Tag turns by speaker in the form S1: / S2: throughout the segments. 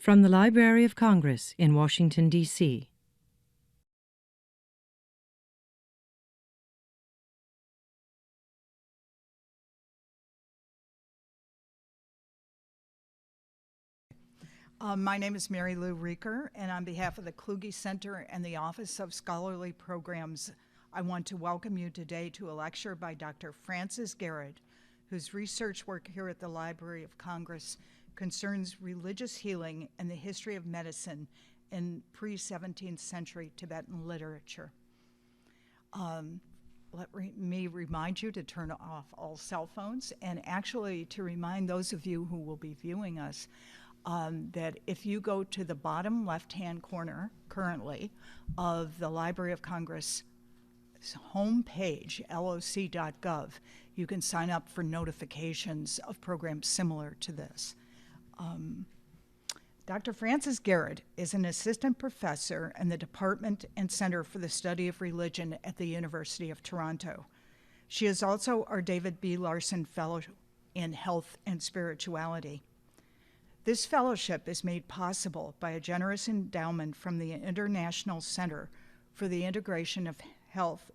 S1: From the Library of Congress in Washington, D.C.
S2: My name is Mary Lou Reeker, and on behalf of the Kluge Center and the Office of Scholarly Programs, I want to welcome you today to a lecture by Dr. Frances Garrett, whose research work here at the Library of Congress concerns religious healing and the history of medicine in pre-17th century Tibetan literature. Let me remind you to turn off all cell phones, and actually to remind those of you who will be viewing us that if you go to the bottom left-hand corner currently of the Library of Congress homepage, loc.gov, you can sign up for notifications of programs similar to this. Dr. Frances Garrett is an assistant professor in the Department and Center for the Study of Religion at the University of Toronto. She is also our David B. Larson Fellow in Health and Spirituality. This fellowship is made possible by a generous endowment from the International Center for the Integration of Health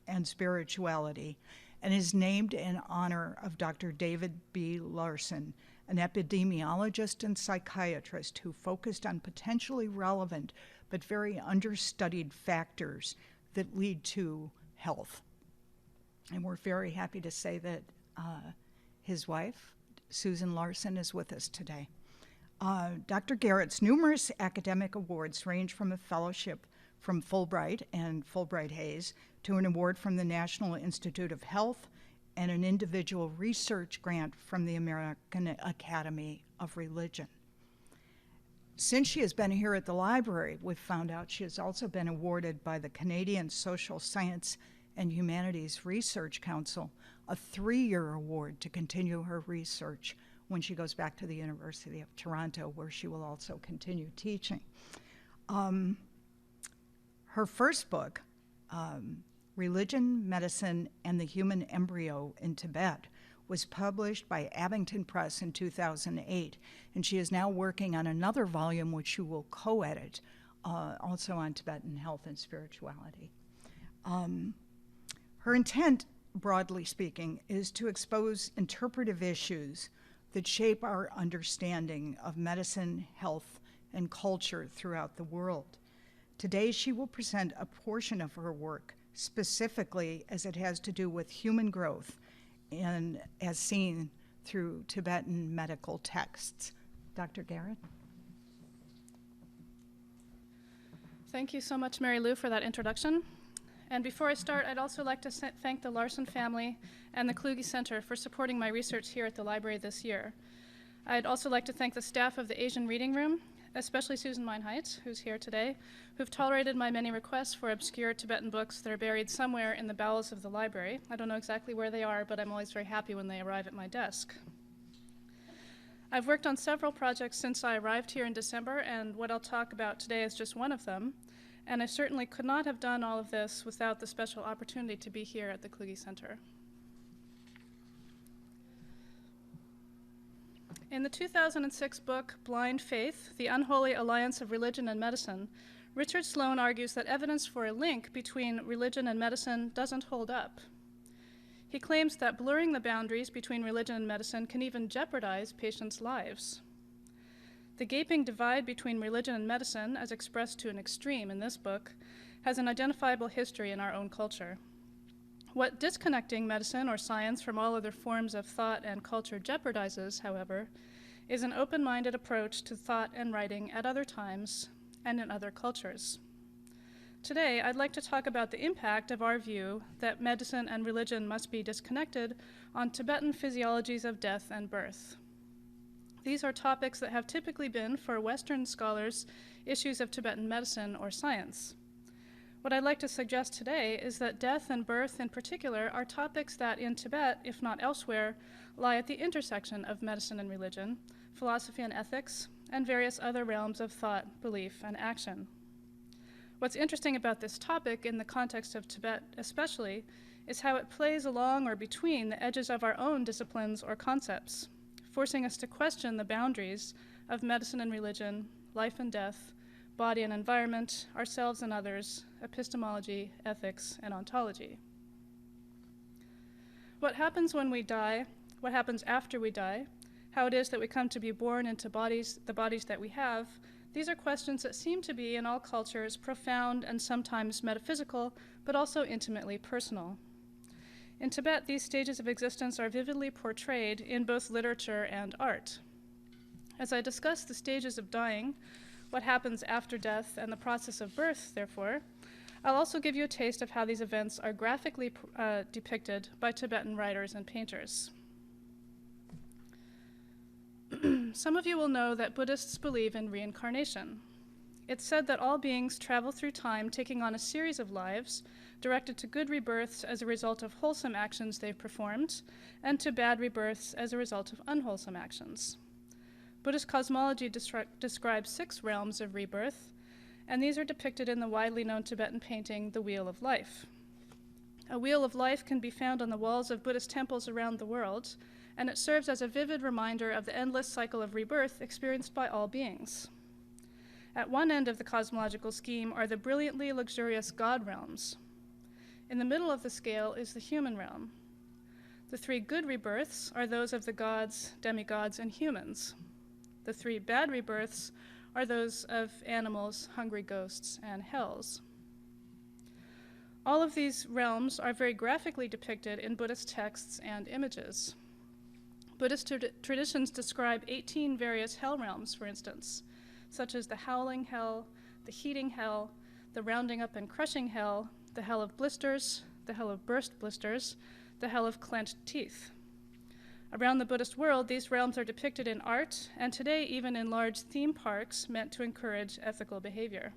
S2: and Spirituality and is named in honor of Dr. David B. Larson, an epidemiologist and psychiatrist who focused on potentially relevant but very understudied factors that lead to health. And we're very happy to say that his wife, Susan Larson, is with us today. Dr. Garrett's numerous academic awards range from a fellowship from Fulbright and Fulbright Hays to an award from the National Institute of Health and an individual research grant from the American Academy of Religion. Since she has been here at the library, we've found out she has also been awarded by the Canadian Social Science and Humanities Research Council a 3-year award to continue her research when she goes back to the University of Toronto, where she will also continue teaching. Her first book, Religion, Medicine, and the Human Embryo in Tibet, was published by Abington Press in 2008, and she is now working on another volume which she will co-edit, also on Tibetan health and spirituality. Her intent, broadly speaking, is to expose interpretive issues that shape our understanding of medicine, health, and culture throughout the world. Today, she will present a portion of her work, specifically as it has to do with human growth and as seen through Tibetan medical texts. Dr. Garrett?
S3: Thank you so much, Mary Lou, for that introduction. And before I start, I'd also like to thank the Larson family and the Kluge Center for supporting my research here at the library this year. I'd also like to thank the staff of the Asian Reading Room, especially Susan Meinheit, who's here today, who've tolerated my many requests for obscure Tibetan books that are buried somewhere in the bowels of the library. I don't know exactly where they are, but I'm always very happy when they arrive at my desk. I've worked on several projects since I arrived here in December, and what I'll talk about today is just one of them. And I certainly could not have done all of this without the special opportunity to be here at the Kluge Center. In the 2006 book, Blind Faith, The Unholy Alliance of Religion and Medicine, Richard Sloan argues that evidence for a link between religion and medicine doesn't hold up. He claims that blurring the boundaries between religion and medicine can even jeopardize patients' lives. The gaping divide between religion and medicine, as expressed to an extreme in this book, has an identifiable history in our own culture. What disconnecting medicine or science from all other forms of thought and culture jeopardizes, however, is an open-minded approach to thought and writing at other times and in other cultures. Today, I'd like to talk about the impact of our view that medicine and religion must be disconnected on Tibetan physiologies of death and birth. These are topics that have typically been, for Western scholars, issues of Tibetan medicine or science. What I'd like to suggest today is that death and birth in particular are topics that in Tibet, if not elsewhere, lie at the intersection of medicine and religion, philosophy and ethics, and various other realms of thought, belief, and action. What's interesting about this topic in the context of Tibet especially is how it plays along or between the edges of our own disciplines or concepts. forcing us to question the boundaries of medicine and religion, life and death, body and environment, ourselves and others, epistemology, ethics, and ontology. What happens when we die, what happens after we die, how it is that we come to be born into the bodies that we have, these are questions that seem to be, in all cultures, profound and sometimes metaphysical, but also intimately personal. In Tibet, these stages of existence are vividly portrayed in both literature and art. As I discuss the stages of dying, what happens after death, and the process of birth, therefore, I'll also give you a taste of how these events are graphically depicted by Tibetan writers and painters. Some of you will know that Buddhists believe in reincarnation. It's said that all beings travel through time, taking on a series of lives directed to good rebirths as a result of wholesome actions they've performed, and to bad rebirths as a result of unwholesome actions. Buddhist cosmology describes 6 realms of rebirth, and these are depicted in the widely known Tibetan painting, The Wheel of Life. A wheel of life can be found on the walls of Buddhist temples around the world, and it serves as a vivid reminder of the endless cycle of rebirth experienced by all beings. At one end of the cosmological scheme are the brilliantly luxurious God realms. In the middle of the scale is the human realm. The 3 good rebirths are those of the gods, demigods, and humans. The 3 bad rebirths are those of animals, hungry ghosts, and hells. All of these realms are very graphically depicted in Buddhist texts and images. Buddhist traditions describe 18 various hell realms, for instance, such as the howling hell, the heating hell, the rounding up and crushing hell, the hell of blisters, the hell of burst blisters, the hell of clenched teeth. Around the Buddhist world, these realms are depicted in art, and today even in large theme parks meant to encourage ethical behavior.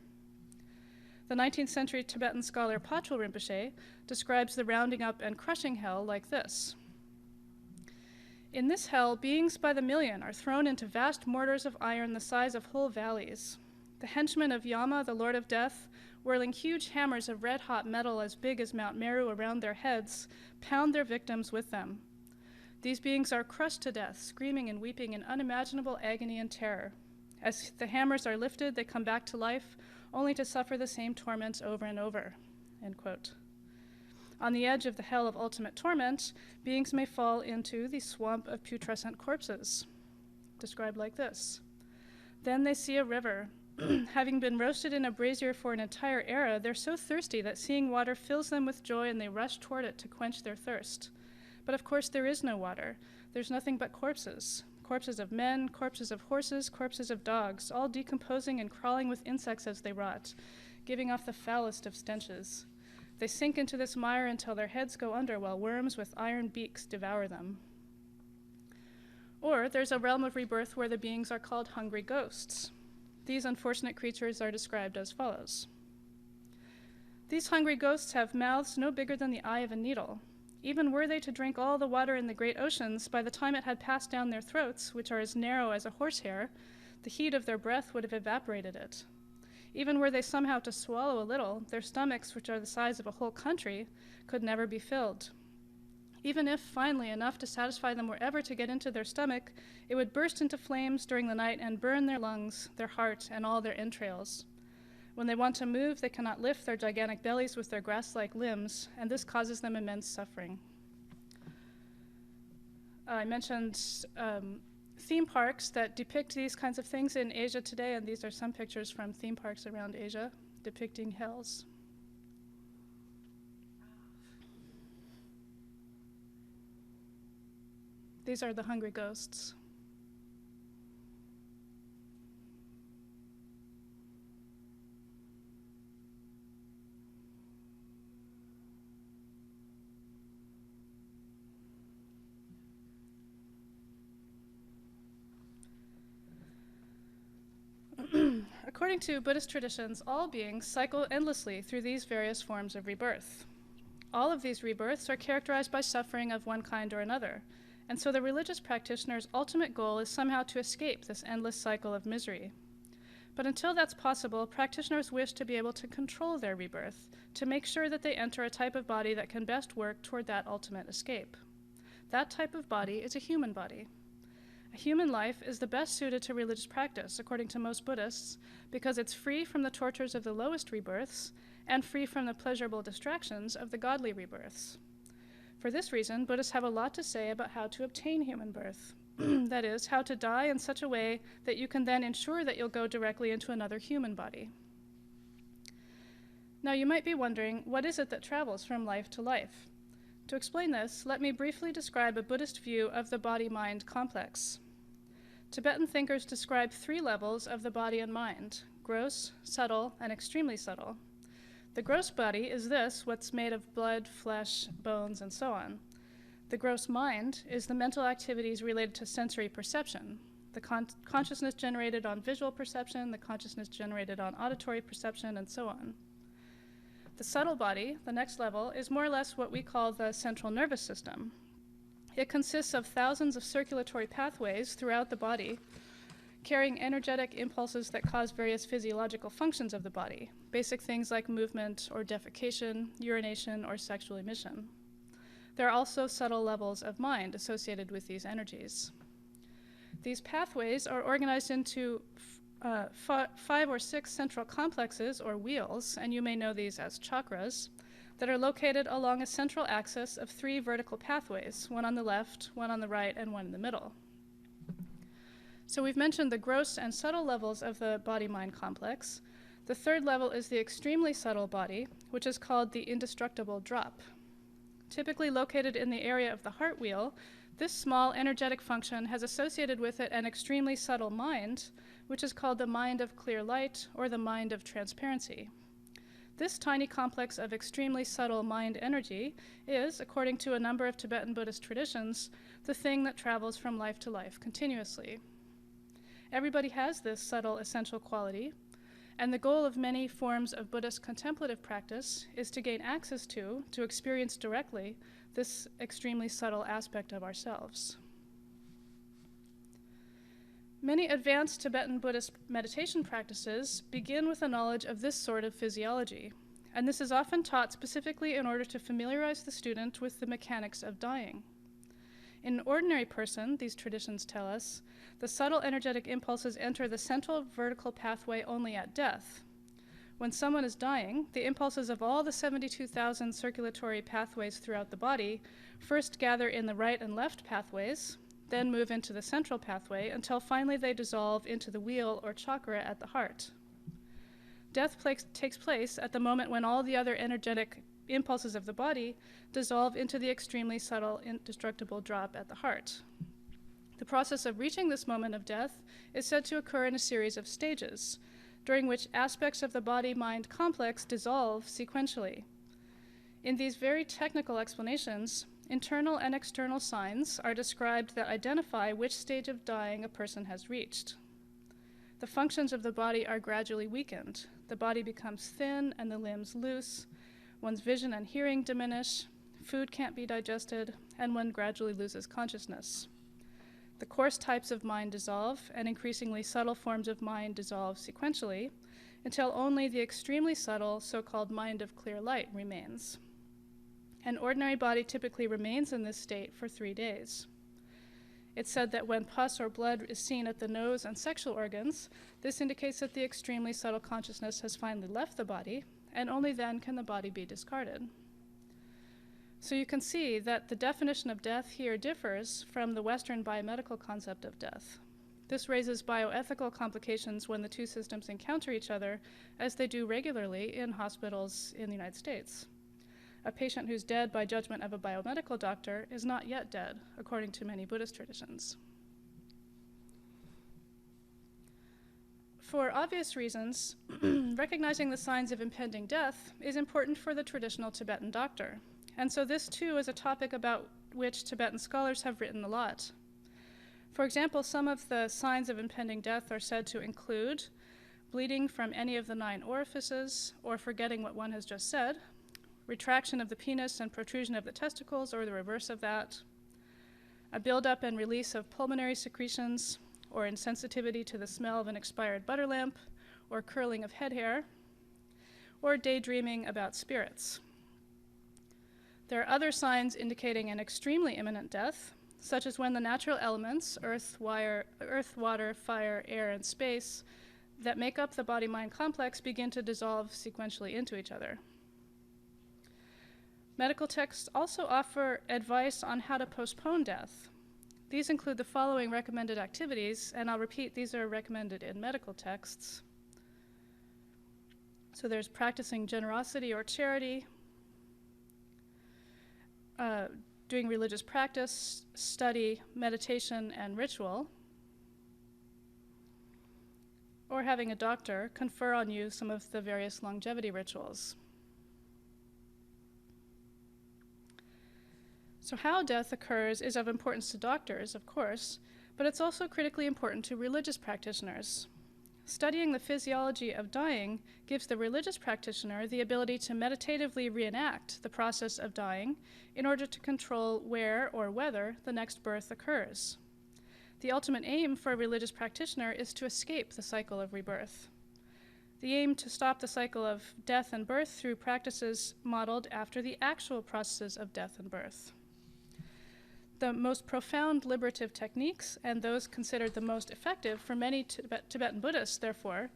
S3: The 19th century Tibetan scholar Patrul Rinpoche describes the rounding up and crushing hell like this. In this hell, beings by the million are thrown into vast mortars of iron the size of whole valleys. The henchmen of Yama, the Lord of Death, whirling huge hammers of red-hot metal as big as Mount Meru around their heads, pound their victims with them. These beings are crushed to death, screaming and weeping in unimaginable agony and terror. As the hammers are lifted, they come back to life, only to suffer the same torments over and over." End quote. On the edge of the hell of ultimate torment, beings may fall into the swamp of putrescent corpses, described like this. Then they see a river. Having been roasted in a brazier for an entire era, they're so thirsty that seeing water fills them with joy, and they rush toward it to quench their thirst. But of course there is no water. There's nothing but corpses. Corpses of men, corpses of horses, corpses of dogs, all decomposing and crawling with insects as they rot, giving off the foulest of stenches. They sink into this mire until their heads go under while worms with iron beaks devour them. Or there's a realm of rebirth where the beings are called hungry ghosts. These unfortunate creatures are described as follows. These hungry ghosts have mouths no bigger than the eye of a needle. Even were they to drink all the water in the great oceans, by the time it had passed down their throats, which are as narrow as a horsehair, the heat of their breath would have evaporated it. Even were they somehow to swallow a little, their stomachs, which are the size of a whole country, could never be filled. Even if, finally, enough to satisfy them were ever to get into their stomach, it would burst into flames during the night and burn their lungs, their heart, and all their entrails. When they want to move, they cannot lift their gigantic bellies with their grass-like limbs, and this causes them immense suffering. I mentioned theme parks that depict these kinds of things in Asia today, and these are some pictures from theme parks around Asia depicting hells. These are the hungry ghosts. According to Buddhist traditions, all beings cycle endlessly through these various forms of rebirth. All of these rebirths are characterized by suffering of one kind or another, and so the religious practitioner's ultimate goal is somehow to escape this endless cycle of misery. But until that's possible, practitioners wish to be able to control their rebirth, to make sure that they enter a type of body that can best work toward that ultimate escape. That type of body is a human body. A human life is the best suited to religious practice, according to most Buddhists, because it's free from the tortures of the lowest rebirths and free from the pleasurable distractions of the godly rebirths. For this reason, Buddhists have a lot to say about how to obtain human birth. That is, how to die in such a way that you can then ensure that you'll go directly into another human body. Now, you might be wondering, what is it that travels from life to life? To explain this, let me briefly describe a Buddhist view of the body-mind complex. Tibetan thinkers describe 3 levels of the body and mind: gross, subtle, and extremely subtle. The gross body is this, what's made of blood, flesh, bones, and so on. The gross mind is the mental activities related to sensory perception, the consciousness generated on visual perception, the consciousness generated on auditory perception, and so on. The subtle body, the next level, is more or less what we call the central nervous system. It consists of thousands of circulatory pathways throughout the body, carrying energetic impulses that cause various physiological functions of the body, basic things like movement or defecation, urination, or sexual emission. There are also subtle levels of mind associated with these energies. These pathways are organized into 5 or 6 central complexes, or wheels, and you may know these as chakras, that are located along a central axis of 3 vertical pathways, one on the left, one on the right, and one in the middle. So we've mentioned the gross and subtle levels of the body-mind complex. The 3rd level is the extremely subtle body, which is called the indestructible drop. Typically located in the area of the heart wheel, this small energetic function has associated with it an extremely subtle mind, which is called the mind of clear light, or the mind of transparency. This tiny complex of extremely subtle mind energy is, according to a number of Tibetan Buddhist traditions, the thing that travels from life to life continuously. Everybody has this subtle essential quality, and the goal of many forms of Buddhist contemplative practice is to gain access to experience directly, this extremely subtle aspect of ourselves. Many advanced Tibetan Buddhist meditation practices begin with a knowledge of this sort of physiology, and this is often taught specifically in order to familiarize the student with the mechanics of dying. In an ordinary person, these traditions tell us, the subtle energetic impulses enter the central vertical pathway only at death. When someone is dying, the impulses of all the 72,000 circulatory pathways throughout the body first gather in the right and left pathways, then move into the central pathway until finally they dissolve into the wheel or chakra at the heart. Death takes place at the moment when all the other energetic impulses of the body dissolve into the extremely subtle, indestructible drop at the heart. The process of reaching this moment of death is said to occur in a series of stages, during which aspects of the body-mind complex dissolve sequentially. In these very technical explanations, internal and external signs are described that identify which stage of dying a person has reached. The functions of the body are gradually weakened. The body becomes thin and the limbs loose. One's vision and hearing diminish. Food can't be digested, and one gradually loses consciousness. The coarse types of mind dissolve, and increasingly subtle forms of mind dissolve sequentially, until only the extremely subtle, so-called mind of clear light remains. An ordinary body typically remains in this state for 3 days. It's said that when pus or blood is seen at the nose and sexual organs, this indicates that the extremely subtle consciousness has finally left the body, and only then can the body be discarded. So you can see that the definition of death here differs from the Western biomedical concept of death. This raises bioethical complications when the two systems encounter each other, as they do regularly in hospitals in the United States. A patient who's dead by judgment of a biomedical doctor is not yet dead, according to many Buddhist traditions. For obvious reasons, recognizing the signs of impending death is important for the traditional Tibetan doctor. And so this too is a topic about which Tibetan scholars have written a lot. For example, some of the signs of impending death are said to include bleeding from any of the 9 orifices, or forgetting what one has just said, retraction of the penis and protrusion of the testicles, or the reverse of that, a buildup and release of pulmonary secretions, or insensitivity to the smell of an expired butter lamp, or curling of head hair, or daydreaming about spirits. There are other signs indicating an extremely imminent death, such as when the natural elements, earth, water, fire, air, and space, that make up the body-mind complex begin to dissolve sequentially into each other. Medical texts also offer advice on how to postpone death. These include the following recommended activities, and I'll repeat, these are recommended in medical texts. So there's practicing generosity or charity, doing religious practice, study, meditation, and ritual, or having a doctor confer on you some of the various longevity rituals. So how death occurs is of importance to doctors, of course, but it's also critically important to religious practitioners. Studying the physiology of dying gives the religious practitioner the ability to meditatively reenact the process of dying in order to control where or whether the next birth occurs. The ultimate aim for a religious practitioner is to escape the cycle of rebirth. The aim to stop the cycle of death and birth through practices modeled after the actual processes of death and birth. The most profound liberative techniques, and those considered the most effective for many Tibetan Buddhists, therefore,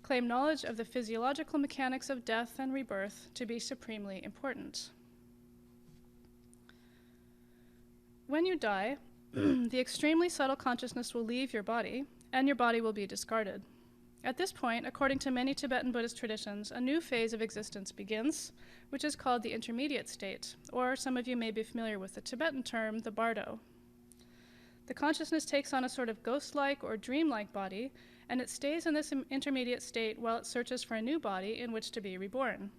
S3: claim knowledge of the physiological mechanics of death and rebirth to be supremely important. When you die, the extremely subtle consciousness will leave your body, and your body will be discarded. At this point, according to many Tibetan Buddhist traditions, a new phase of existence begins, which is called the intermediate state, or some of you may be familiar with the Tibetan term, the bardo. The consciousness takes on a sort of ghost-like or dream-like body, and it stays in this intermediate state while it searches for a new body in which to be reborn.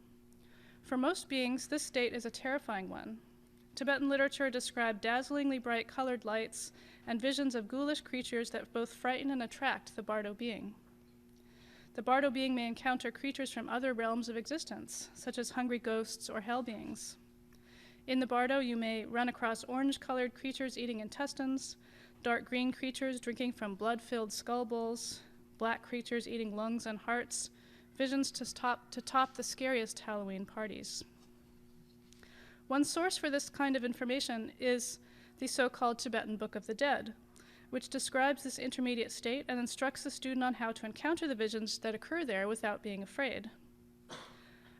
S3: For most beings, this state is a terrifying one. Tibetan literature describes dazzlingly bright colored lights and visions of ghoulish creatures that both frighten and attract the bardo being. The bardo being may encounter creatures from other realms of existence, such as hungry ghosts or hell beings. In the bardo, you may run across orange-colored creatures eating intestines, dark green creatures drinking from blood-filled skull bowls, black creatures eating lungs and hearts, visions to top the scariest Halloween parties. One source for this kind of information is the so-called Tibetan Book of the Dead, which describes this intermediate state and instructs the student on how to encounter the visions that occur there without being afraid.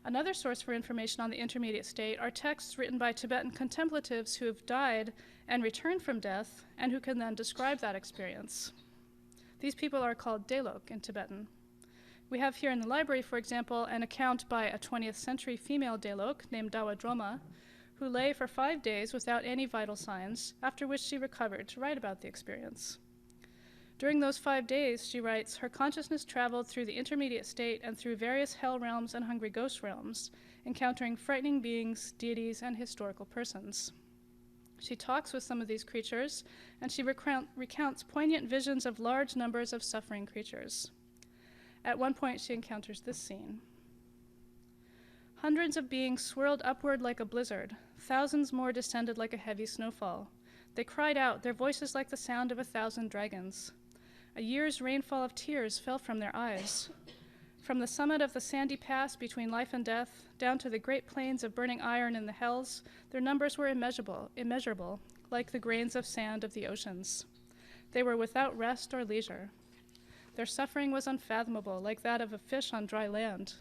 S3: Another source for information on the intermediate state are texts written by Tibetan contemplatives who have died and returned from death and who can then describe that experience. These people are called Delok in Tibetan. We have here in the library, for example, an account by a 20th century female Delok named Dawa Droma, who lay for 5 days without any vital signs, after which she recovered to write about the experience. During those 5 days, she writes, her consciousness traveled through the intermediate state and through various hell realms and hungry ghost realms, encountering frightening beings, deities, and historical persons. She talks with some of these creatures, and she recounts poignant visions of large numbers of suffering creatures. At one point, she encounters this scene. Hundreds of beings swirled upward like a blizzard. Thousands more descended like a heavy snowfall. They cried out, their voices like the sound of 1,000 dragons. A year's rainfall of tears fell from their eyes. From the summit of the sandy pass between life and death, down to the great plains of burning iron in the hells, their numbers were immeasurable, like the grains of sand of the oceans. They were without rest or leisure. Their suffering was unfathomable, like that of a fish on dry land.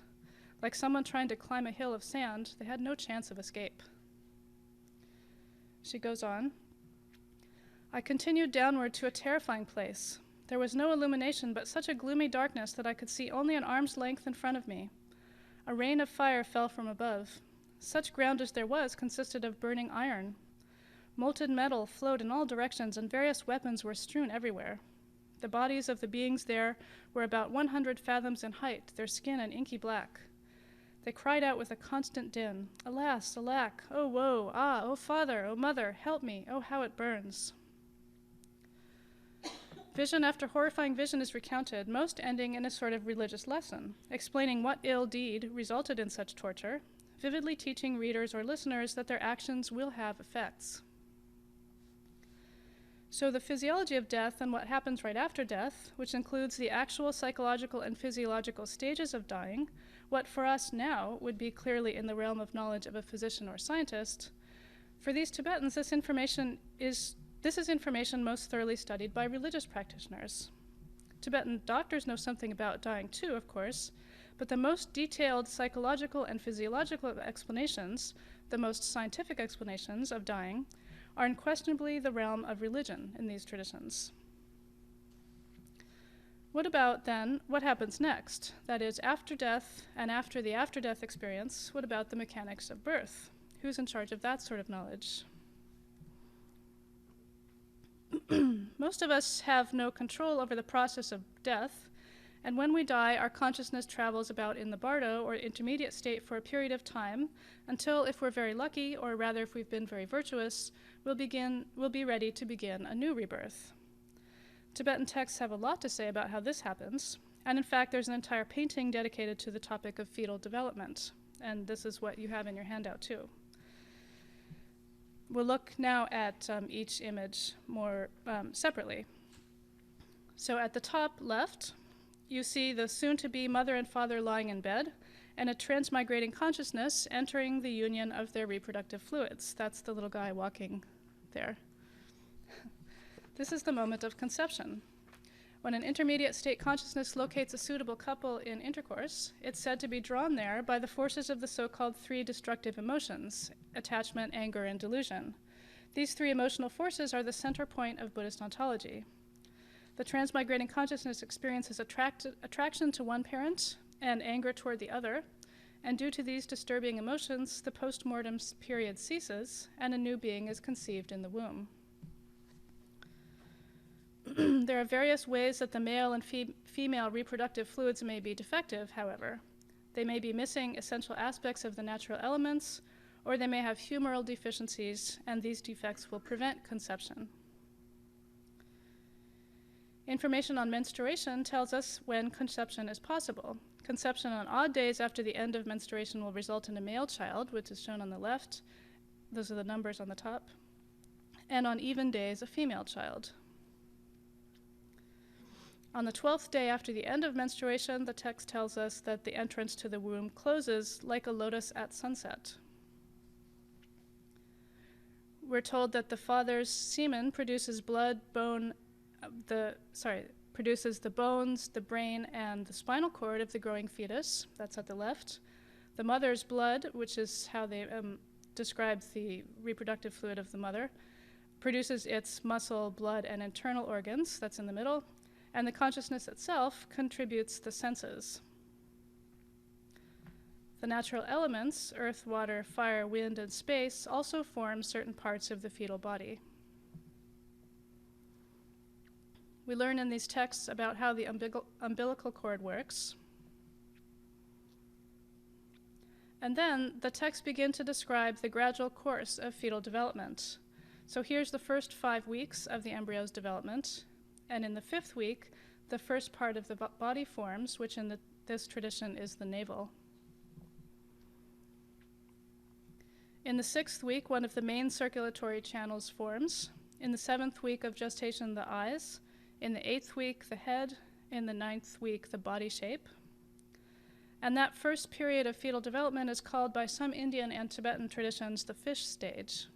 S3: Like someone trying to climb a hill of sand, they had no chance of escape. She goes on. I continued downward to a terrifying place. There was no illumination, but such a gloomy darkness that I could see only an arm's length in front of me. A rain of fire fell from above. Such ground as there was consisted of burning iron. Molten metal flowed in all directions, and various weapons were strewn everywhere. The bodies of the beings there were about 100 fathoms in height, their skin an inky black. They cried out with a constant din, alas, alack, oh woe, ah, oh father, oh mother, help me, oh how it burns. Vision after horrifying vision is recounted, most ending in a sort of religious lesson, explaining what ill deed resulted in such torture, vividly teaching readers or listeners that their actions will have effects. So the physiology of death and what happens right after death, which includes the actual psychological and physiological stages of dying, what for us now would be clearly in the realm of knowledge of a physician or scientist, for these Tibetans, this information is This is information most thoroughly studied by religious practitioners. Tibetan doctors know something about dying too, of course, but the most detailed psychological and physiological explanations, the most scientific explanations of dying, are unquestionably the realm of religion in these traditions. What about, then, what happens next? That is, after death and after the after-death experience, what about the mechanics of birth? Who's in charge of that sort of knowledge? Most of us have no control over the process of death, and when we die, our consciousness travels about in the bardo, or intermediate state, for a period of time, until, if we're very lucky, or rather if we've been very virtuous, we'll be ready to begin a new rebirth. Tibetan texts have a lot to say about how this happens, and in fact, there's an entire painting dedicated to the topic of fetal development, and this is what you have in your handout too. We'll look now at each image more separately. So at the top left, you see the soon-to-be mother and father lying in bed, and a transmigrating consciousness entering the union of their reproductive fluids. That's the little guy walking there. This is the moment of conception. When an intermediate state consciousness locates a suitable couple in intercourse, it's said to be drawn there by the forces of the so-called three destructive emotions: attachment, anger, and delusion. These three emotional forces are the center point of Buddhist ontology. The transmigrating consciousness experiences attraction to one parent and anger toward the other, and due to these disturbing emotions, the post-mortem period ceases and a new being is conceived in the womb. There are various ways that the male and female reproductive fluids may be defective, however. They may be missing essential aspects of the natural elements, or they may have humoral deficiencies, and these defects will prevent conception. Information on menstruation tells us when conception is possible. Conception on odd days after the end of menstruation will result in a male child, which is shown on the left. Those are the numbers on the top. And on even days, a female child. On the 12th day after the end of menstruation, the text tells us that the entrance to the womb closes like a lotus at sunset. We're told that the father's semen produces produces the bones, the brain, and the spinal cord of the growing fetus. That's at the left. The mother's blood, which is how they describe the reproductive fluid of the mother, produces its muscle, blood, and internal organs. That's in the middle. And the consciousness itself contributes the senses. The natural elements, earth, water, fire, wind, and space, also form certain parts of the fetal body. We learn in these texts about how the umbilical cord works. And then the texts begin to describe the gradual course of fetal development. So here's the first 5 weeks of the embryo's development. And in the 5th week, the first part of the body forms, which in this tradition is the navel. In the 6th week, one of the main circulatory channels forms. In the 7th week of gestation, the eyes. In the 8th week, the head. In the 9th week, the body shape. And that first period of fetal development is called by some Indian and Tibetan traditions the fish stage.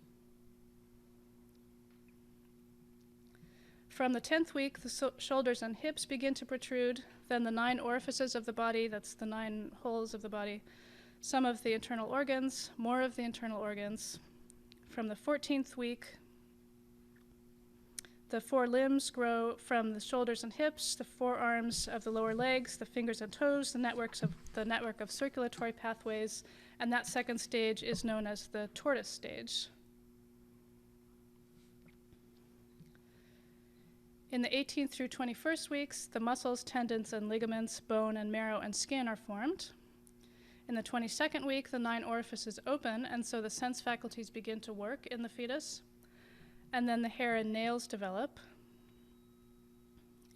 S3: From the 10th week, the shoulders and hips begin to protrude, then the 9 orifices of the body, that's the 9 holes of the body, some of the internal organs, more of the internal organs. From the 14th week, the 4 limbs grow from the shoulders and hips, the forearms of the lower legs, the fingers and toes, the network of circulatory pathways, and that second stage is known as the tortoise stage. In the 18th through 21st weeks, the muscles, tendons, and ligaments, bone, and marrow, and skin are formed. In the 22nd week, the 9 orifices open, and so the sense faculties begin to work in the fetus. And then the hair and nails develop.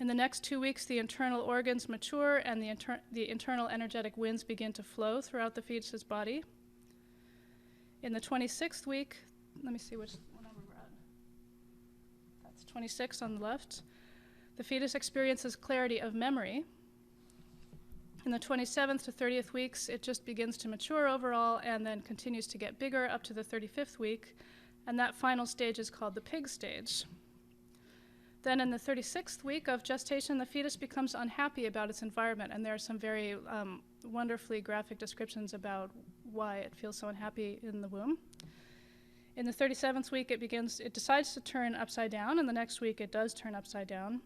S3: In the next 2 weeks, the internal organs mature, and the internal energetic winds begin to flow throughout the fetus's body. In the 26th week, let me see what number we're at. That's 26 on the left. The fetus experiences clarity of memory. In the 27th to 30th weeks, it just begins to mature overall and then continues to get bigger up to the 35th week, and that final stage is called the pig stage. Then in the 36th week of gestation, the fetus becomes unhappy about its environment, and there are some very wonderfully graphic descriptions about why it feels so unhappy in the womb. In the 37th week, it decides to turn upside down, and the next week it does turn upside down.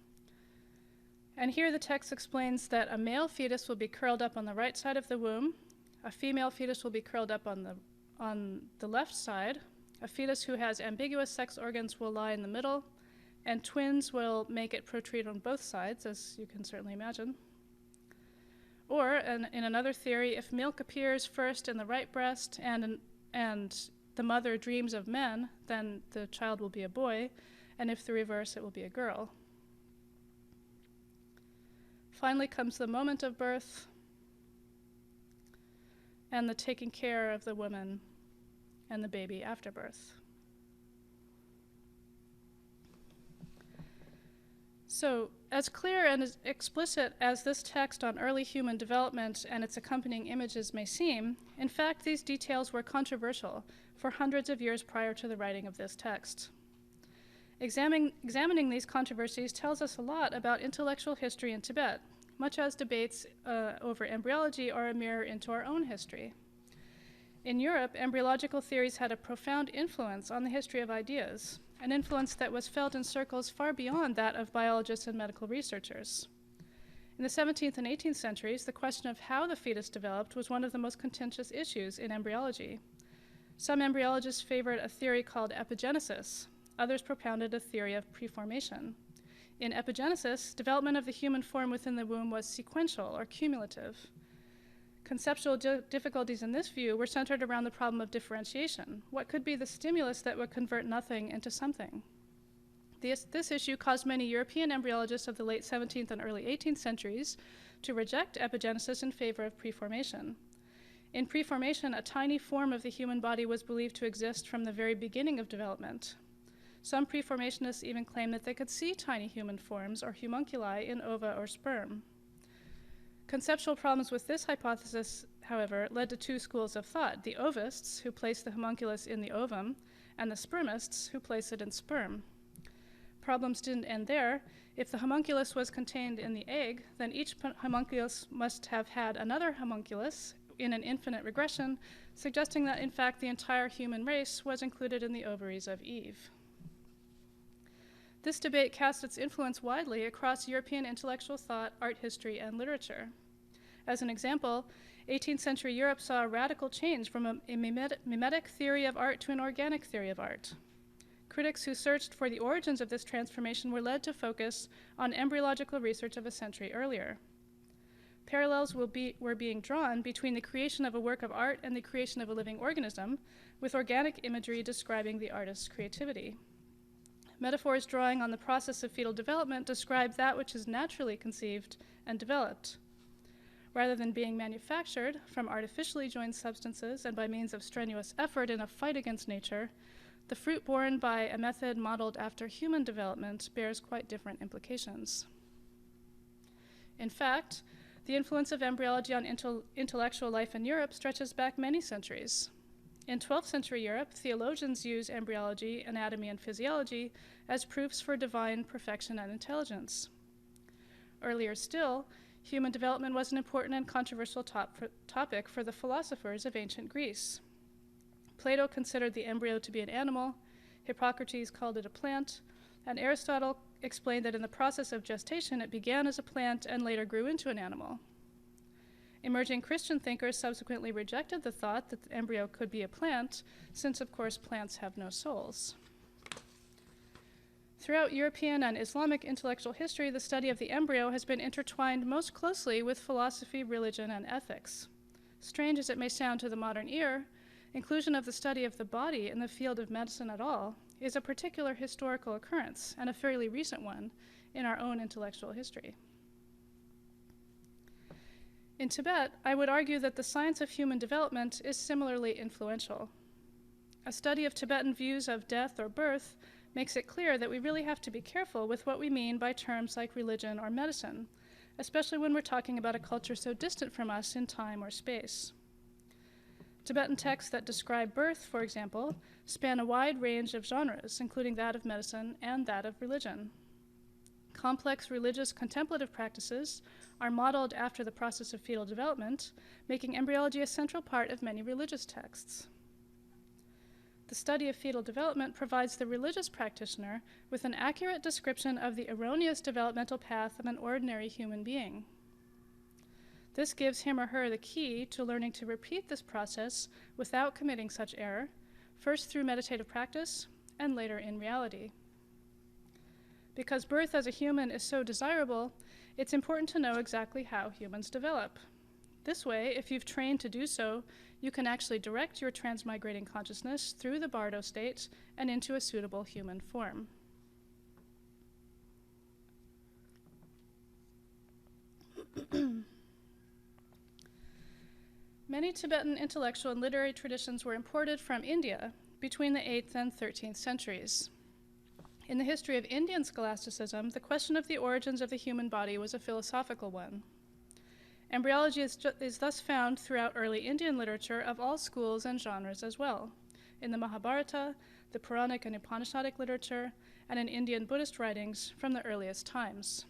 S3: And here the text explains that a male fetus will be curled up on the right side of the womb, a female fetus will be curled up on the left side, a fetus who has ambiguous sex organs will lie in the middle, and twins will make it protrude on both sides, as you can certainly imagine. Or, in another theory, if milk appears first in the right breast and the mother dreams of men, then the child will be a boy, and if the reverse, it will be a girl. Finally comes the moment of birth and the taking care of the woman and the baby after birth. So, as clear and as explicit as this text on early human development and its accompanying images may seem, in fact, these details were controversial for hundreds of years prior to the writing of this text. Examining these controversies tells us a lot about intellectual history in Tibet, much as debates over embryology are a mirror into our own history. In Europe, embryological theories had a profound influence on the history of ideas, an influence that was felt in circles far beyond that of biologists and medical researchers. In the 17th and 18th centuries, the question of how the fetus developed was one of the most contentious issues in embryology. Some embryologists favored a theory called epigenesis. Others propounded a theory of preformation. In epigenesis, development of the human form within the womb was sequential or cumulative. Conceptual difficulties in this view were centered around the problem of differentiation. What could be the stimulus that would convert nothing into something? This issue caused many European embryologists of the late 17th and early 18th centuries to reject epigenesis in favor of preformation. In preformation, a tiny form of the human body was believed to exist from the very beginning of development. Some preformationists even claim that they could see tiny human forms or homunculi in ova or sperm. Conceptual problems with this hypothesis, however, led to two schools of thought: the ovists, who place the homunculus in the ovum, and the spermists, who place it in sperm. Problems didn't end there. If the homunculus was contained in the egg, then each homunculus must have had another homunculus in an infinite regression, suggesting that, in fact, the entire human race was included in the ovaries of Eve. This debate cast its influence widely across European intellectual thought, art history, and literature. As an example, 18th century Europe saw a radical change from a mimetic theory of art to an organic theory of art. Critics who searched for the origins of this transformation were led to focus on embryological research of a century earlier. Parallels were being drawn between the creation of a work of art and the creation of a living organism, with organic imagery describing the artist's creativity. Metaphors drawing on the process of fetal development describe that which is naturally conceived and developed. Rather than being manufactured from artificially joined substances and by means of strenuous effort in a fight against nature, the fruit born by a method modeled after human development bears quite different implications. In fact, the influence of embryology on intellectual life in Europe stretches back many centuries. In 12th century Europe, theologians used embryology, anatomy, and physiology as proofs for divine perfection and intelligence. Earlier still, human development was an important and controversial topic for the philosophers of ancient Greece. Plato considered the embryo to be an animal, Hippocrates called it a plant, and Aristotle explained that in the process of gestation it began as a plant and later grew into an animal. Emerging Christian thinkers subsequently rejected the thought that the embryo could be a plant, since, of course, plants have no souls. Throughout European and Islamic intellectual history, the study of the embryo has been intertwined most closely with philosophy, religion, and ethics. Strange as it may sound to the modern ear, inclusion of the study of the body in the field of medicine at all is a particular historical occurrence, and a fairly recent one, in our own intellectual history. In Tibet, I would argue that the science of human development is similarly influential. A study of Tibetan views of death or birth makes it clear that we really have to be careful with what we mean by terms like religion or medicine, especially when we're talking about a culture so distant from us in time or space. Tibetan texts that describe birth, for example, span a wide range of genres, including that of medicine and that of religion. Complex religious contemplative practices are modeled after the process of fetal development, making embryology a central part of many religious texts. The study of fetal development provides the religious practitioner with an accurate description of the erroneous developmental path of an ordinary human being. This gives him or her the key to learning to repeat this process without committing such error, first through meditative practice and later in reality. Because birth as a human is so desirable, it's important to know exactly how humans develop. This way, if you've trained to do so, you can actually direct your transmigrating consciousness through the bardo state and into a suitable human form. Many Tibetan intellectual and literary traditions were imported from India between the 8th and 13th centuries. In the history of Indian scholasticism, the question of the origins of the human body was a philosophical one. Embryology is thus found throughout early Indian literature of all schools and genres as well, in the Mahabharata, the Puranic and Upanishadic literature, and in Indian Buddhist writings from the earliest times.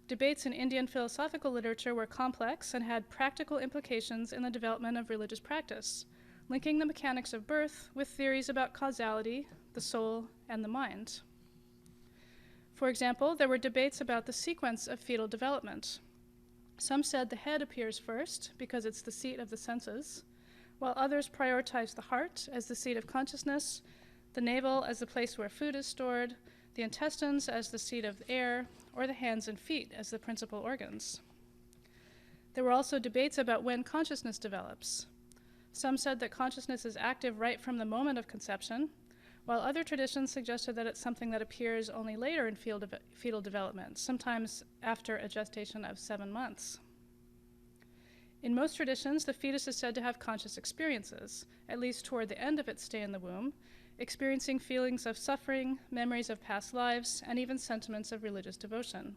S3: Debates in Indian philosophical literature were complex and had practical implications in the development of religious practice, linking the mechanics of birth with theories about causality, the soul, and the mind. For example, there were debates about the sequence of fetal development. Some said the head appears first because it's the seat of the senses, while others prioritized the heart as the seat of consciousness, the navel as the place where food is stored, the intestines as the seat of air, or the hands and feet as the principal organs. There were also debates about when consciousness develops. Some said that consciousness is active right from the moment of conception, while other traditions suggested that it's something that appears only later in fetal development, sometimes after a gestation of 7 months. In most traditions, the fetus is said to have conscious experiences, at least toward the end of its stay in the womb, experiencing feelings of suffering, memories of past lives, and even sentiments of religious devotion.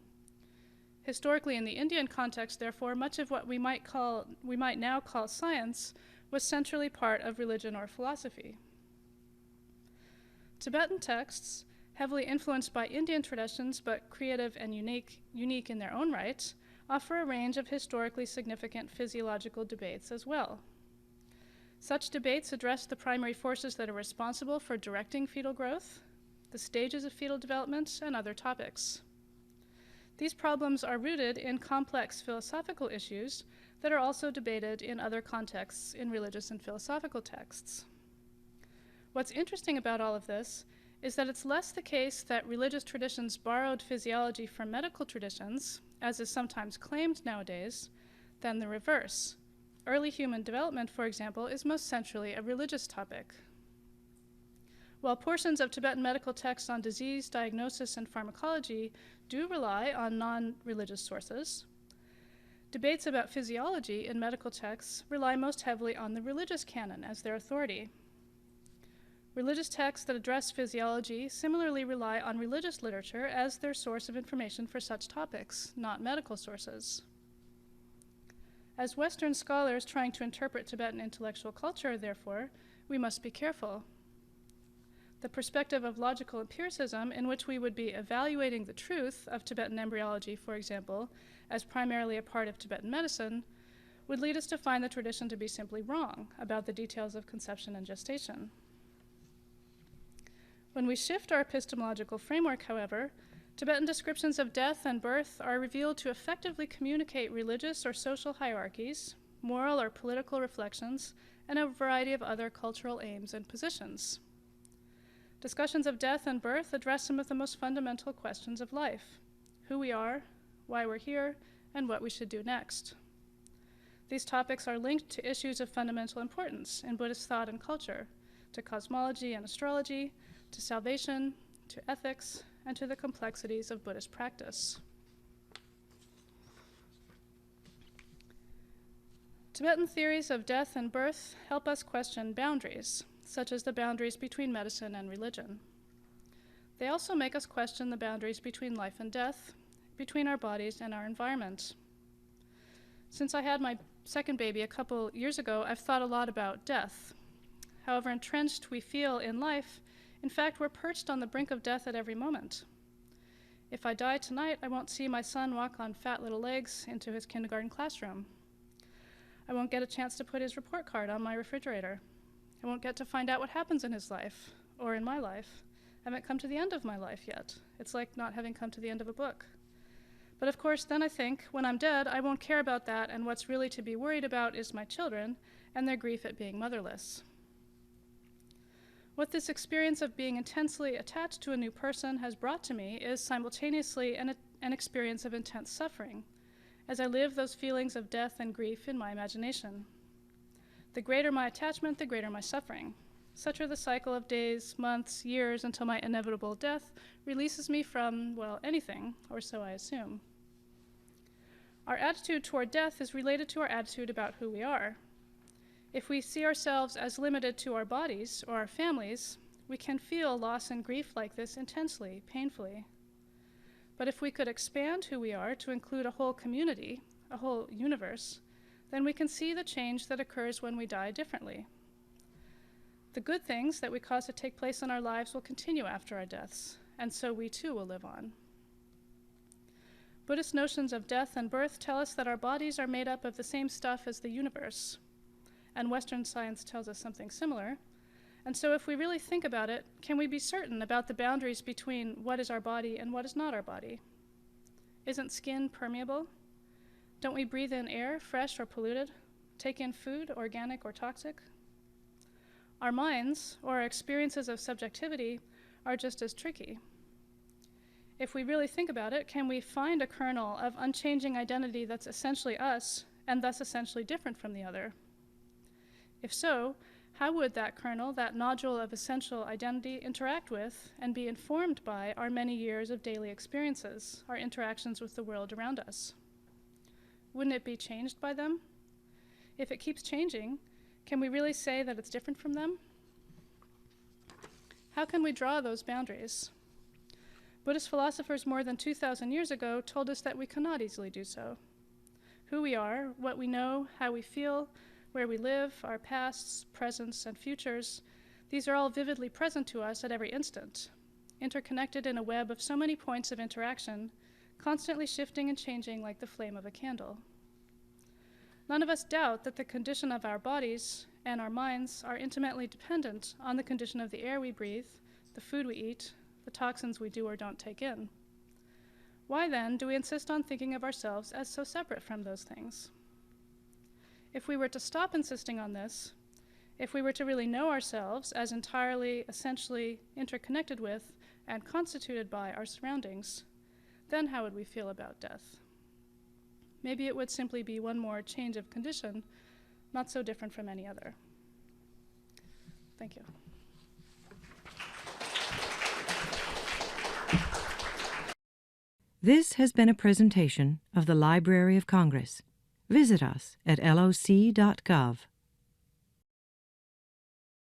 S3: Historically, in the Indian context, therefore, much of what we might now call science was centrally part of religion or philosophy. Tibetan texts, heavily influenced by Indian traditions but creative and unique in their own right, offer a range of historically significant physiological debates as well. Such debates address the primary forces that are responsible for directing fetal growth, the stages of fetal development, and other topics. These problems are rooted in complex philosophical issues that are also debated in other contexts in religious and philosophical texts. What's interesting about all of this is that it's less the case that religious traditions borrowed physiology from medical traditions, as is sometimes claimed nowadays, than the reverse. Early human development, for example, is most centrally a religious topic. While portions of Tibetan medical texts on disease, diagnosis, and pharmacology do rely on non-religious sources, debates about physiology in medical texts rely most heavily on the religious canon as their authority. Religious texts that address physiology similarly rely on religious literature as their source of information for such topics, not medical sources. As Western scholars trying to interpret Tibetan intellectual culture, therefore, we must be careful. The perspective of logical empiricism, in which we would be evaluating the truth of Tibetan embryology, for example, as primarily a part of Tibetan medicine, would lead us to find the tradition to be simply wrong about the details of conception and gestation. When we shift our epistemological framework, however, Tibetan descriptions of death and birth are revealed to effectively communicate religious or social hierarchies, moral or political reflections, and a variety of other cultural aims and positions. Discussions of death and birth address some of the most fundamental questions of life: who we are, why we're here, and what we should do next. These topics are linked to issues of fundamental importance in Buddhist thought and culture, to cosmology and astrology, to salvation, to ethics, and to the complexities of Buddhist practice. Tibetan theories of death and birth help us question boundaries, such as the boundaries between medicine and religion. They also make us question the boundaries between life and death, between our bodies and our environment. Since I had my second baby a couple years ago, I've thought a lot about death. However entrenched we feel in life, in fact, we're perched on the brink of death at every moment. If I die tonight, I won't see my son walk on fat little legs into his kindergarten classroom. I won't get a chance to put his report card on my refrigerator. I won't get to find out what happens in his life, or in my life. I haven't come to the end of my life yet. It's like not having come to the end of a book. But of course, then I think, when I'm dead, I won't care about that, and what's really to be worried about is my children and their grief at being motherless. What this experience of being intensely attached to a new person has brought to me is simultaneously an experience of intense suffering, as I live those feelings of death and grief in my imagination. The greater my attachment, the greater my suffering. Such are the cycle of days, months, years, until my inevitable death releases me from, well, anything, or so I assume. Our attitude toward death is related to our attitude about who we are. If we see ourselves as limited to our bodies or our families, we can feel loss and grief like this intensely, painfully. But if we could expand who we are to include a whole community, a whole universe, then we can see the change that occurs when we die differently. The good things that we cause to take place in our lives will continue after our deaths, and so we too will live on. Buddhist notions of death and birth tell us that our bodies are made up of the same stuff as the universe, and Western science tells us something similar. And so if we really think about it, can we be certain about the boundaries between what is our body and what is not our body? Isn't skin permeable? Don't we breathe in air, fresh or polluted? Take in food, organic or toxic? Our minds, or our experiences of subjectivity, are just as tricky. If we really think about it, can we find a kernel of unchanging identity that's essentially us, and thus essentially different from the other? If so, how would that kernel, that nodule of essential identity, interact with and be informed by our many years of daily experiences, our interactions with the world around us? Wouldn't it be changed by them? If it keeps changing, can we really say that it's different from them? How can we draw those boundaries? Buddhist philosophers more than 2,000 years ago told us that we cannot easily do so. Who we are, what we know, how we feel, where we live, our pasts, presents, and futures, these are all vividly present to us at every instant, interconnected in a web of so many points of interaction, constantly shifting and changing like the flame of a candle. None of us doubt that the condition of our bodies and our minds are intimately dependent on the condition of the air we breathe, the food we eat, the toxins we do or don't take in. Why then do we insist on thinking of ourselves as so separate from those things? If we were to stop insisting on this, if we were to really know ourselves as entirely, essentially interconnected with and constituted by our surroundings, then how would we feel about death? Maybe it would simply be one more change of condition, not so different from any other. Thank you.
S1: This has been a presentation of the Library of Congress. Visit us at loc.gov.